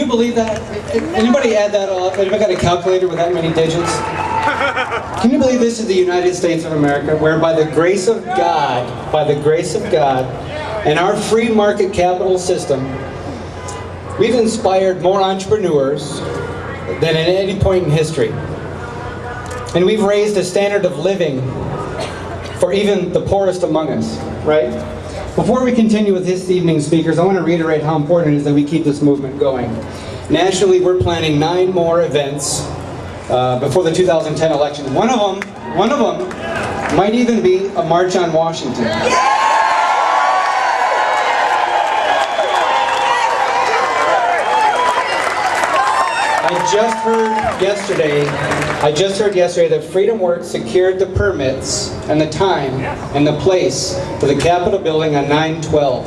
believe that? Anybody add that all up? Anybody got a calculator with that many digits? Can you believe this is the United States of America, where by the grace of God, and our free market capital system, we've inspired more entrepreneurs than at any point in history. And we've raised a standard of living for even the poorest among us, right? Before we continue with this evening's speakers, I want to reiterate how important it is that we keep this movement going. Nationally, we're planning 9 more events before the 2010 election. One of them might even be a March on Washington. I just heard yesterday that FreedomWorks secured the permits and the time and the place for the Capitol building on 9/12.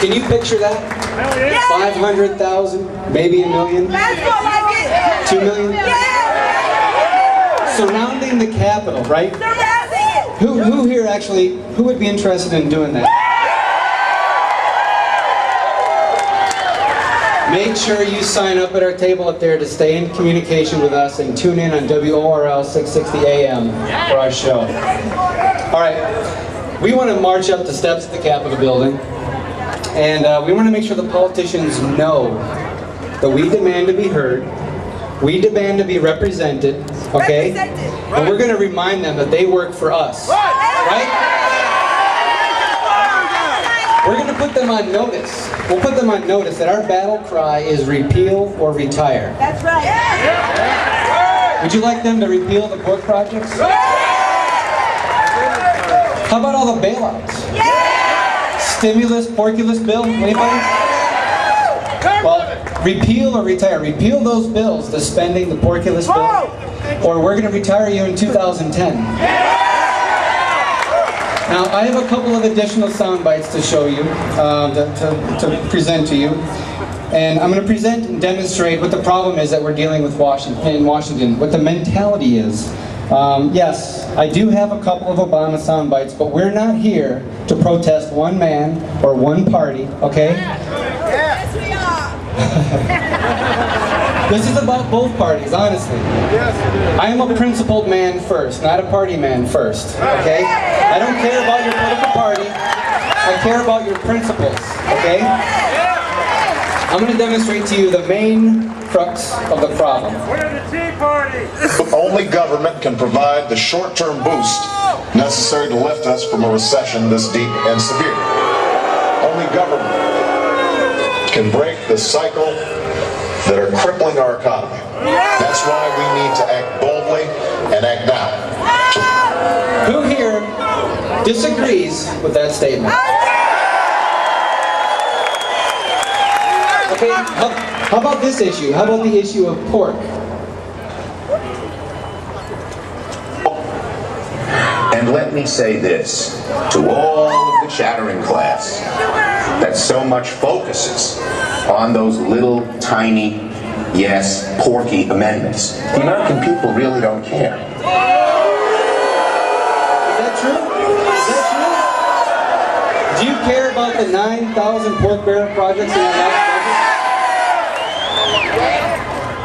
Can you picture that? 500,000, maybe 1 million? 2 million? Surrounding the Capitol, right? Who here actually, who would be interested in doing that? Make sure you sign up at our table up there to stay in communication with us and tune in on WORL 660 AM for our show. All right, we want to march up the steps of the Capitol building, and we want to make sure the politicians know that we demand to be heard, we demand to be represented, okay? And we're going to remind them that they work for us, right? We're going to put them on notice. We'll put them on notice that our battle cry is repeal or retire. That's right. Would you like them to repeal the pork projects? How about all the bailouts? Stimulus, porkulus bill? Anybody? Well, repeal or retire. Repeal those bills, the spending, the porkulus bill, or we're going to retire you in 2010. Now, I have a couple of additional sound bites to show you, to present to you. And I'm going to present and demonstrate what the problem is that we're dealing with in Washington, what the mentality is. Yes, I do have a couple of Obama sound bites, but we're not here to protest one man or one party, okay? Yes, we are. This is about both parties, honestly. I am a principled man first, not a party man first, okay? I don't care about your political party. I care about your principles, okay? I'm going to demonstrate to you the main crux of the problem. We're the Tea Party! Only government can provide the short-term boost necessary to lift us from a recession this deep and severe. Only government can break the cycle that are crippling our economy. That's why we need to act boldly and act now. Who here disagrees with that statement? Okay, how about this issue? How about the issue of pork? And let me say this to all of the chattering class that so much focuses on those little tiny, yes, porky amendments. The American people really don't care. Is that true? Is that true? Do you care about the 9,000 pork barrel projects in our last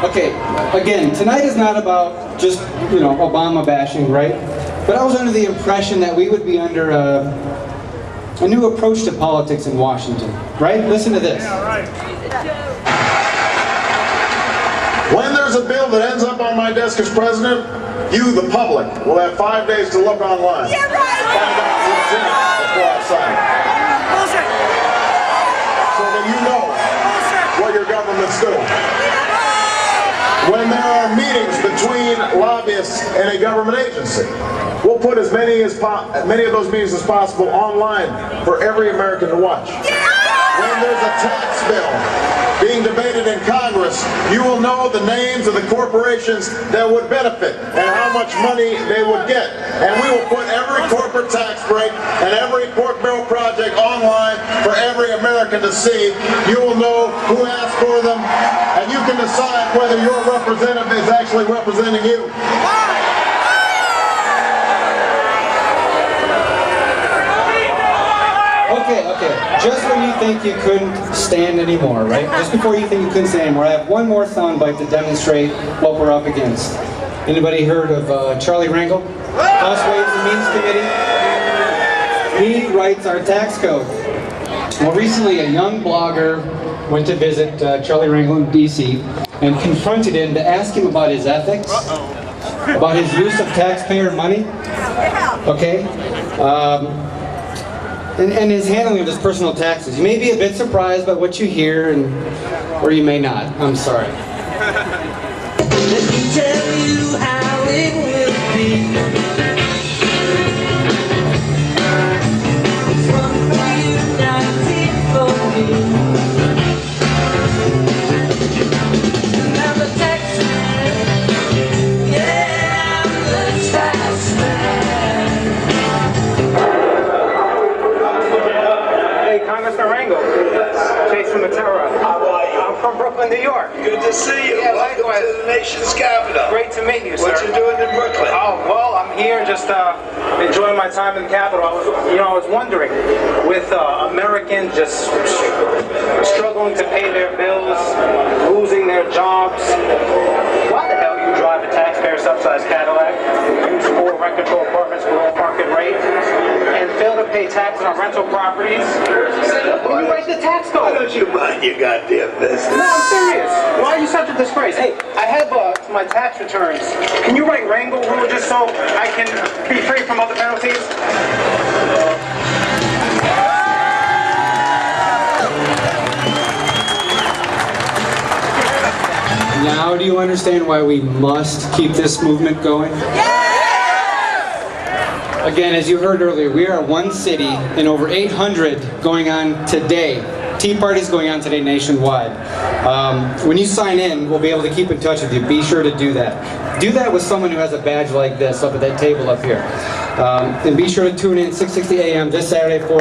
budget? Okay, again, tonight is not about just, Obama bashing, right? But I was under the impression that we would be under a new approach to politics in Washington, right? Listen to this. When there's a bill that ends up on my desk as president, you, the public, will have 5 days to look online. Yeah, right. Find out what's in it before I sign it. So that you know what your government's doing. When there are meetings between lobbyists and a government agency, we'll put as many of those meetings as possible online for every American to watch. When there's a tax bill being debated in Congress, you will know the names of the corporations that would benefit and how much money they would get. And we will put every corporate tax break and every pork barrel project online for every American to see. You will know who asked for them, and you can decide whether your representative is actually representing you. Okay. Just when you think you couldn't stand anymore, right? Just before you think you couldn't stand anymore, I have one more soundbite to demonstrate what we're up against. Anybody heard of Charlie Rangel? House Ways and Means Committee? He writes our tax code. Well, recently a young blogger went to visit Charlie Rangel in D.C. and confronted him to ask him about his ethics, about his use of taxpayer money, okay? And his handling of his personal taxes. You may be a bit surprised by what you hear, or you may not. I'm sorry. Let me tell you how it will be. It's one for you, 19 for me. I'm a tax man. Yeah, I'm the tax man. Hey, Congressman Rangel. Jason Matera. How are you? I'm from Brooklyn, New York. Good to see you. Yeah, Welcome likewise. to the nation's capital. Great to meet you, sir. What you doing in Brooklyn? Oh, well, I'm here just enjoying my time in the Capitol. I was wondering, with Americans just struggling to pay their bills, losing their jobs, why the hell you drive a taxpayer-subsidized Cadillac, use 4 rent-control apartments below market rate, and fail to pay taxes on rental properties? You write the tax Why code. don't you mind your goddamn business? No, I'm serious. Why are you such a disgrace? Hey, I have my tax returns. Can you write Rangel rule just so I can be free from other penalties? Now do you understand why we must keep this movement going? Again, as you heard earlier, we are one city in over 800 going on today. Tea parties going on today nationwide. When you sign in, we'll be able to keep in touch with you. Be sure to do that. Do that with someone who has a badge like this up at that table up here. And be sure to tune in 6:60 a.m. this Saturday for